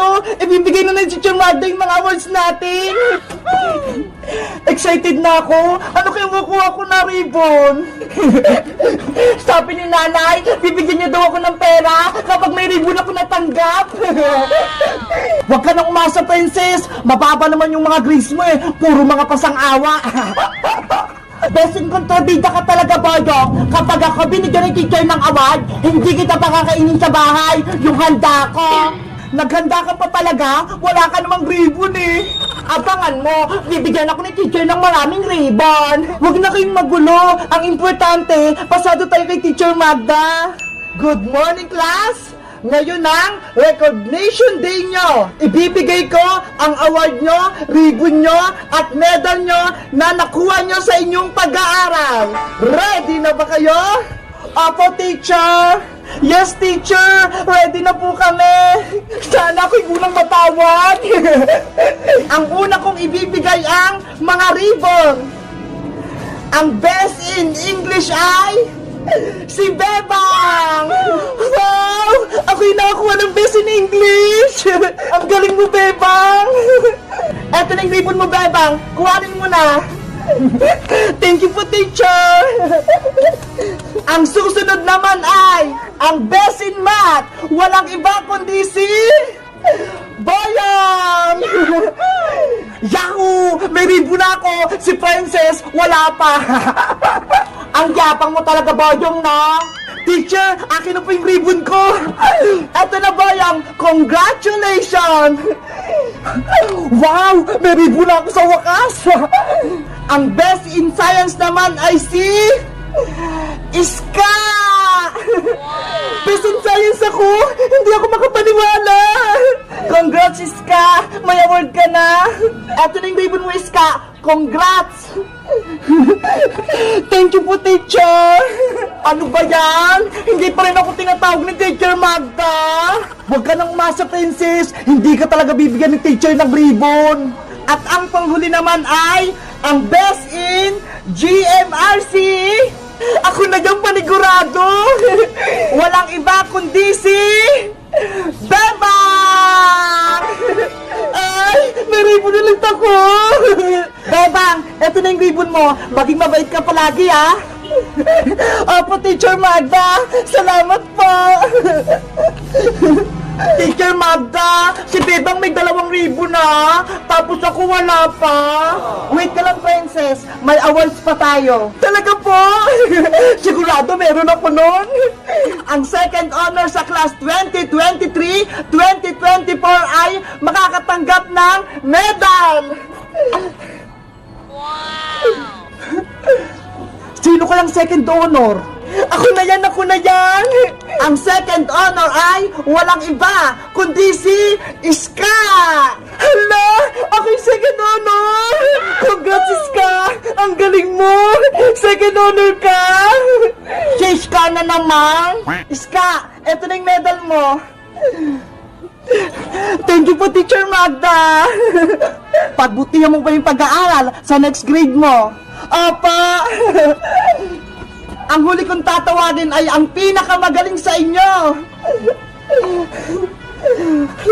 tayo! Ibibigay na ng Teacher Magda yung mga awards natin! Excited na ako! Ano kaya makuha ko na ribbon? Sabi ni nanay, bibigyan niya daw ako ng pera kapag may ribbon ako natanggap! Huwag ka nang umasa, princess! Mababa naman yung mga grades mo eh! Puro mga pasang-awa! Best in kontrabida ka talaga, Boyong! Kapag ako binigyan ng teacher ng award, hindi kita pakakainin sa bahay! Yung handa ko! Naghanda ka pa talaga? Wala ka namang ribbon eh! Abangan mo, bibigyan ako ni teacher ng maraming ribbon! Huwag na kayong magulo! Ang importante, pasado tayo kay Teacher Magda! Good morning, class! Ngayon ang recognition day nyo. Ibibigay ko ang award nyo, ribbon nyo, at medal nyo na nakuha nyo sa inyong pag-aaral. Ready na ba kayo? Opo, teacher. Yes, teacher. Ready na po kami. Sana ako'y unang matawag. Ang una kong ibibigay ang mga ribbon. Ang best in English ay si Bebang! Wow! Ako'y nakakuha ng best in English! Ang galing mo, Bebang! Eto na yung ribbon mo, Bebang! Kuhanin mo na! Thank you po, teacher! Ang susunod naman ay ang best in math! Walang iba kundi si Boyong! Yahoo! May ribbon ako! Si Princess, wala pa! Ang yapang mo talaga, Boyong, no? Teacher, akin na po yung ribbon ko! Eto na, Boyong! Congratulations! Wow! May ribbon ako sa wakas! Ang best in science naman ay si Iska! Best in science ako! Hindi ako makapaniwala! Congrats, Iska! May award ka na! Eto na yung ribbon mo, Iska! Congrats! Thank you po, teacher! Ano ba yan? Hindi pa rin ako tinatawag ni Teacher Magda! Huwag ka nang umasa, princess! Hindi ka talaga bibigyan ng teacher ng ribbon! At ang panghuli naman ay ang best in GMRC! Ako na yung panigurado! Walang iba kundi si Bebang! Ay, may ribbon ulit ako! Bebang, eto na yung ribbon mo. Maging mabait ka palagi, ha? Opo, Teacher Magda. Salamat po. Teacher Magda, si Bebang may 2 ribbon na. Tapos ako wala pa. Wait ka lang, princess. May awards pa tayo. Talaga po? Sigurado meron ako nun. Ang second honor sa class 2023-2024 ay makakatanggap ng medal. Wow! Sino kayang second honor? Ako na yan! Ang second honor ay walang iba kundi si Iska! Hala! Ako yung second honor! Congrats, Iska! Ang galing mo! Second honor ka! Si Iska na naman! Iska, eto na yung medal mo! Thank you po, Teacher Magda! Pagbutihan mo pa yung pag-aaral sa next grade mo! Apa! Ang huli kong tatawagin ay ang pinakamagaling sa inyo!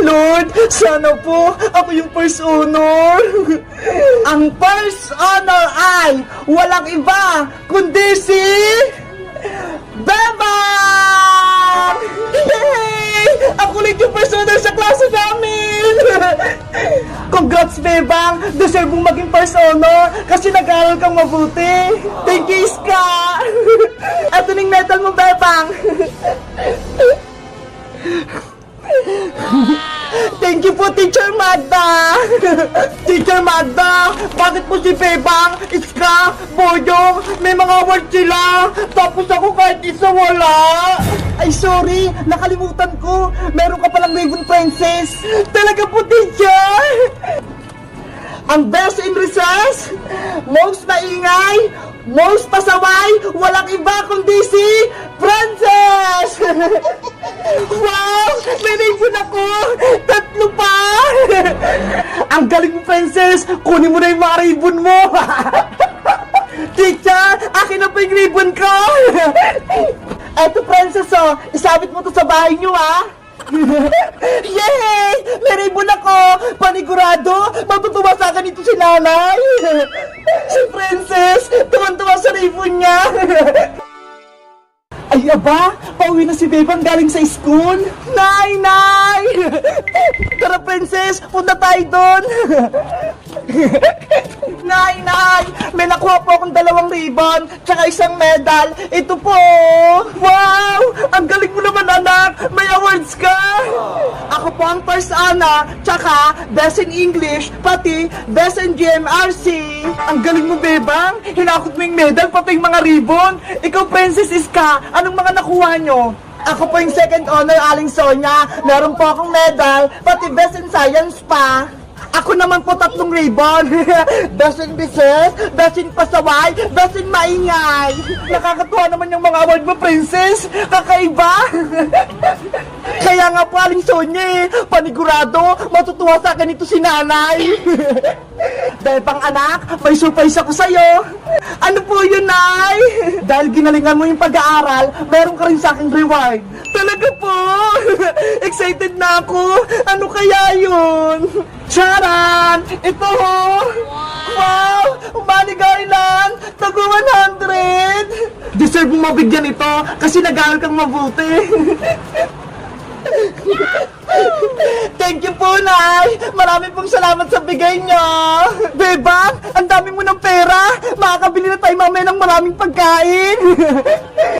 Lord, sana po ako yung first honor! Ang first honor ay walang iba kundi si Bebang! Yay! Ako ulit yung first honor sa klase namin! Congrats, Bebang! Deserve mong maging first honor kasi nag-aaral kang mabuti! Thank you, Iska! Ito na yung medal mo, Bebang! Thank you po, Teacher Magda! Teacher Magda, bakit po si Bebang, Iska, Boyong, may mga award sila, tapos ako kahit isa wala? Ay, sorry, nakalimutan ko. Meron ka palang ribbon, princess. Talaga po, teacher! Ang best in recess, most maingay, most pasaway, walang iba kundi si Princess! Wow! May ribbon ako! 3 pa! Ang galing mo, Princess! Kunin mo na yung mga ribbon mo! Teacher, akin na pa yung ribbon ko! Eto, Princess, oh, isabit mo to sa bahay nyo, ha? Yay! May ribbon ako! Panigurado! Matutuwa sa akin ito si nanay! Si Princess! Tuwan-tuwa sa ribbon niya! Ay, aba! Pauwi na si Bebang galing sa school! Nay! Nay! Tara, Princess! Punta tayo doon! Nay! Nay! May nakuha po akong 2 ribbon tsaka isang medal. Ito po! Wow! Ang galing mo naman, anak! May awards ka! Ako po ang first Ana, tsaka best in English, pati best in GMRC. Ang galing mo, Bebang! Hinakot mo yung medal, pati yung mga ribbon. Ikaw, Princess Iska, anong mga nakuha nyo? Ako po yung second honor, Aling Sonia. Meron po akong medal, pati best in science pa. Ako naman po 3 ribbon. Best in business, best in pasaway, best in maingay. Nakakatuwa naman yung mga award mo, Princess. Kakaiba. Kaya nga po, Aling Sonia, panigurado, matutuwa sa akin ito si nanay. Dahil pang anak, may surprise ako sa'yo. Ano po yun, Nay? Dahil ginalingan mo yung pag-aaral, meron ka rin sa aking reward. Talaga po? Excited na ako. Ano kaya yun? Charan! Ito ho! Wow! Money Garland! Tago 100! Deserve mo mabigyan ito kasi nag-aaral kang mabuti. Thank you po, Nay! Marami pong salamat sa bigay niyo! Bebang, ang dami mo ng pera! Makakabili na tayo mamaya ng maraming pagkain!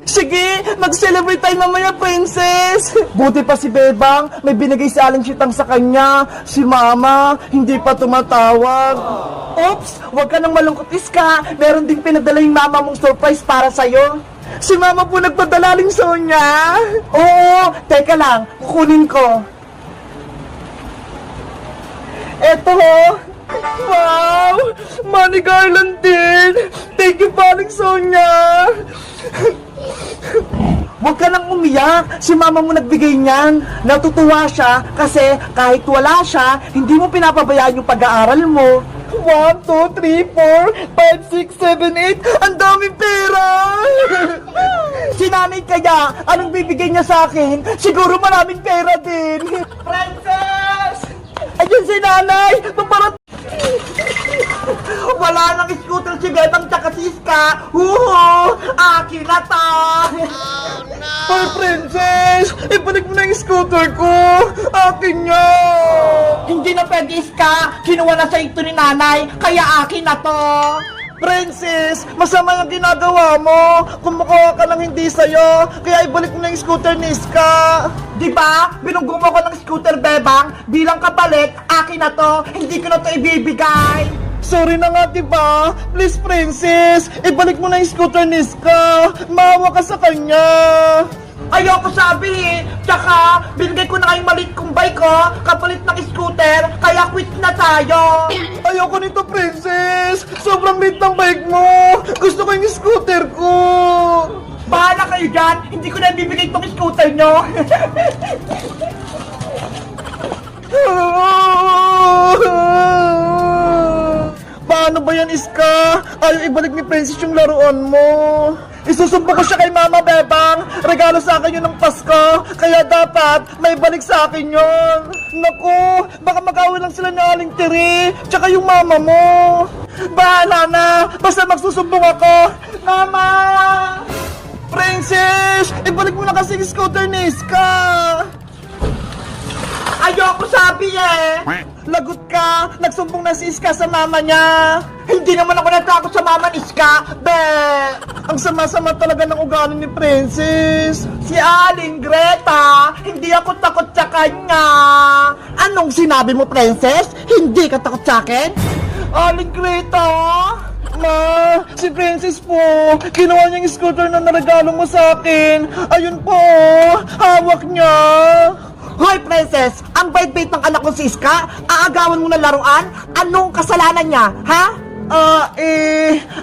Sige, mag-celebrate tayo mamaya, Princess! Buti pa si Bebang, may binigay si Aling Sitang sa kanya. Si Mama, hindi pa tumatawag. Oops! Huwag ka nang malungkot, Iska! Meron ding pinadala yung Mama mong surprise para sa'yo. Si Mama po nagpadala, Aling Sonia. Oo, teka lang, kukunin ko. Eto ho. Wow! Money Garland din. Thank you po, Aling Sonia. Huwag ka nang umiyak. Si Mama mo nagbigay niyan. Natutuwa siya kasi kahit wala siya, hindi mo pinapabayaan yung pag-aaral mo. 1, 2, 3, 4, 5, 6, 7, 8. Ang daming pera! Si nanay kaya, anong bibigay niya sa akin? Siguro maraming pera din. Princess! Ayun si nanay! Wala nang scooter si Bebang tsaka si Iska. Huho! Akin na to! Oh, no! Ay, Princess! Ibalik mo na yung scooter ko! Akin niya! Hindi na pwede, Iska! Kinuha na sa ito ni nanay, kaya akin na to! Princess, masama yung ginagawa mo. Kumukuha ka ng hindi sa'yo, kaya ibalik mo na yung scooter ni Iska. Diba? Binunggo mo ko ng scooter, Bebang. Bilang kapalit, akin na to. Hindi ko na to ibibigay. Sorry na nga, diba? Please, Princess, ibalik mo na yung scooter ni Iska. Maawa ka sa kanya. Ayoko sabi eh. Tsaka, binigay ko na kayong maliit kong bike ko, kapalit ng scooter, kaya quit na tayo. Ayoko nito, Princess. Sobrang liit ng bike mo. Gusto ko yung scooter ko. Bahala kayo dyan. Hindi ko na bibigay itong scooter nyo. Paano ba yan, Iska? Ayaw ibalik ni Princess yung laruan mo. Isusumpo ko siya kay Mama, Bebang. Regalo sa akin yun ng Pasko. Kaya dapat may balik sa akin yun. Naku, baka mag-away lang sila ni Aling Tiri, tsaka yung mama mo. Bahala na, basta magsusumbong ako. Mama! Princess, ibalik mo na kasi yung scooter ni Iska. Ayoko sabi eh. Lagot ka, nagsumbong na si Iska sa mama niya. Hindi naman ako natakot sa mama ni Iska. Be! Ang sama-sama talaga ng ugali ni Princess. Si Aling Greta, hindi ako takot sa kanya. Anong sinabi mo, Princess? Hindi ka takot sa akin? Aling Greta? Ma, si Princess po, kinuha niya yung scooter na naregalo mo sa akin. Ayun po, hawak niya. Hoy, Princess! Ang bait-bait ng anak ko si Iska, aagawan mo na laruan? Anong kasalanan niya, ha?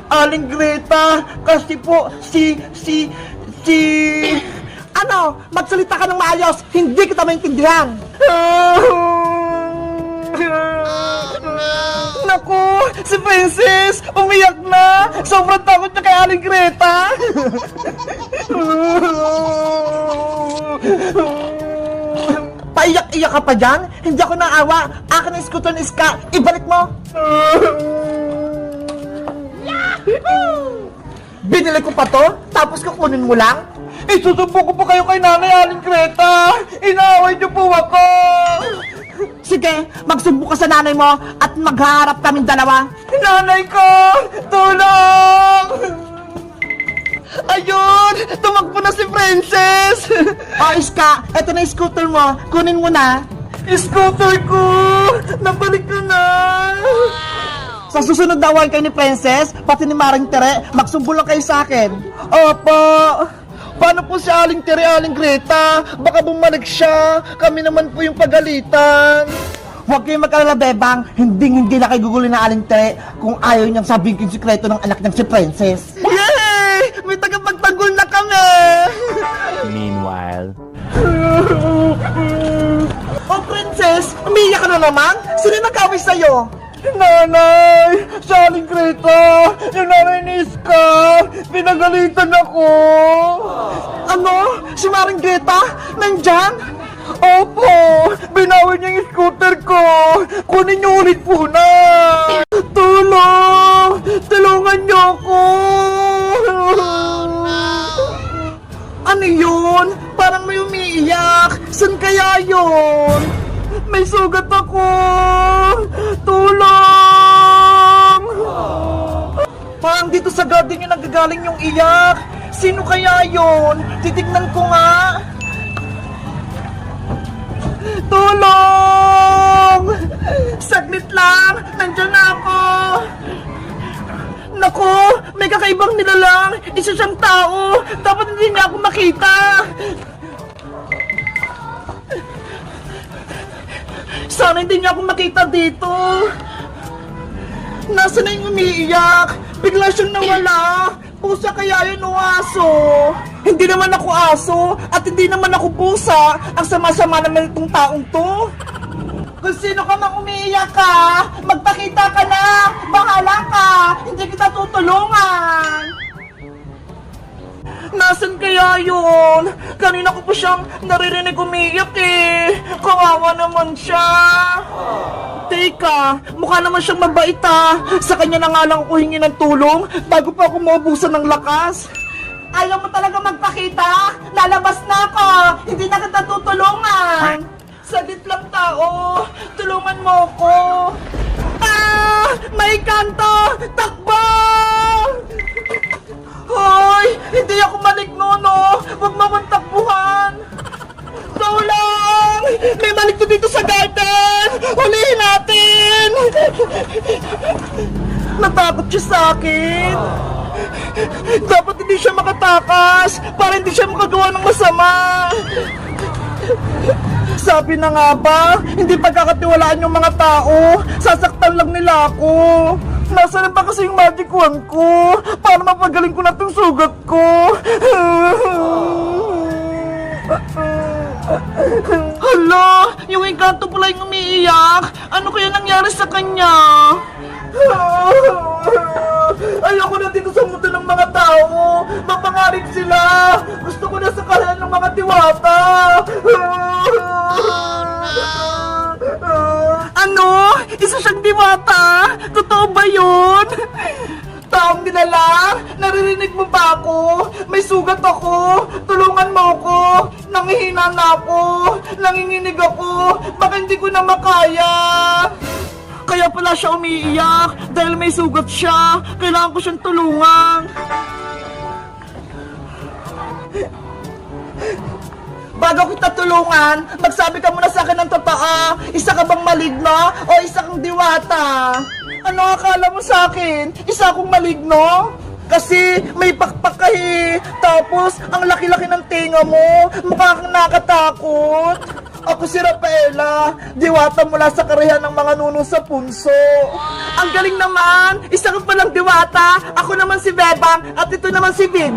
Aling Greta, kasi po, Ano? Magsalita ka ng maayos, hindi kita maintindihan! Naku, si Princess, umiyak na! Sobrang takot niya kay Aling Greta! Paiyak-iyak ka pa dyan? Hindi ako naawa. Akin ang scooter ni Iska. Ibalik mo. Binili ko pa to, tapos kukunin mo lang? Isusumpo ko po kayo kay Nanay Aling Greta! Inaaway niyo po ako! Sige, magsumpo ka sa nanay mo at magharap kaming dalawa. Nanay ko! Tulong! Ayun! Tumakbo na si Princess! Iska, eto na yung scooter mo. Kunin mo na. Scooter ko! Nabalik ko na! Sa susunod na awan kayo ni Princess, pati ni Maring Tere, magsumbol lang kayo sa akin. Opo! Paano po si Aling Tere, Aling Greta? Baka bumalik siya. Kami naman po yung pagalitan. Huwag kayong mag-alala, Bebang. Hindi na kayo gugulo na Aling Tere kung ayaw niyang sabihin yung sikreto ng anak niyang si Princess. Yay! May tagapagtanggol na kami! Meanwhile. Oh, Princess! Umiiyak ka na naman? Sino nagkaway sa'yo? Nanay! Si Aling Greta! Yung nanay ni Iska! Pinagalitan ako! Ano? Si Maring Greta? Nandyan? Opo! Binawi niya yung scooter ko! Kunin niyo ulit po na! Tulong! Tulungan niyo ako! Ano yun? Parang may umiiyak! San kaya yun? May sugat ako! Tulong! Parang dito sa garden yung nagagaling yung iyak. Sino kaya yun? Titignan ko nga. Tulong! Saglit lang! Nandiyan na ako! Naku! May kakaibang nilalang! Isa siyang tao! Dapat hindi niya ako makita! Sana hindi niya ako makita dito. Nasaan na yung umiiyak? Bigla siyang nawala. Pusa kaya yun o aso? Hindi naman ako aso at hindi naman ako pusa. Ang sama-sama naman itong taong to. Kung sino ka mang umiiyak ka, magpakita ka na. Bahala ka. Hindi kita tutulungan. Nasaan kaya yun? Kanina ko pa siyang naririnig umiiyak eh. Kawawa naman siya. Teka, mukha naman siyang mabait ah. Sa kanya na nga lang ako hingi ng tulong bago pa ako maubusan ng lakas. Ayaw mo talaga magpakita? Lalabas na ako. Hindi na kita tutulungan. Saglit lang tao. Tulungan mo ako. Ah! May kanto! Takbo! Hoy! Hindi ako maligno, no? Huwag mo akong takbuhan! Tulong! May maligno dito sa garden! Hulihin natin! Natakot siya sa akin! Dapat hindi siya makatakas para hindi siya makagawa ng masama! Sabi na nga ba, hindi pagkakatiwalaan yung mga tao, sasaktan lang nila ako. Nasaan ba kasi yung magic wand ko? Para mapagaling ko na itong sugat ko? Hala, yung engkanto pala yung umiiyak. Ano kaya nangyari sa kanya? Ayoko na dito sa mundo ng mga tao. Mapangarip sila. Gusto ko na sa kalan ng mga diwata. Ano? Isa siyang diwata? Totoo ba yun? Taong dinala? Naririnig mo ba ako? May sugat ako. Tulungan mo ako. Nangihina na ako. Nanginginig ako. Baka hindi ko na makaya. Kaya pala siya umiiyak dahil may sugat siya. Kailangan ko siyang tulungan. Bago kita tulungan, magsabi ka muna sa akin ng totoo. Isa ka bang maligno o isa kang diwata? Ano akala mo sa akin? Isa akong maligno? Kasi may pakpak ka eh. Tapos, ang laki-laki ng tinga mo. Mukha kang nakatakot. Ako si Rafaela, diwata mula sa karihan ng mga nuno sa punso. Ang galing naman! Isa ka palang diwata. Ako naman si Bebang at ito naman si Big.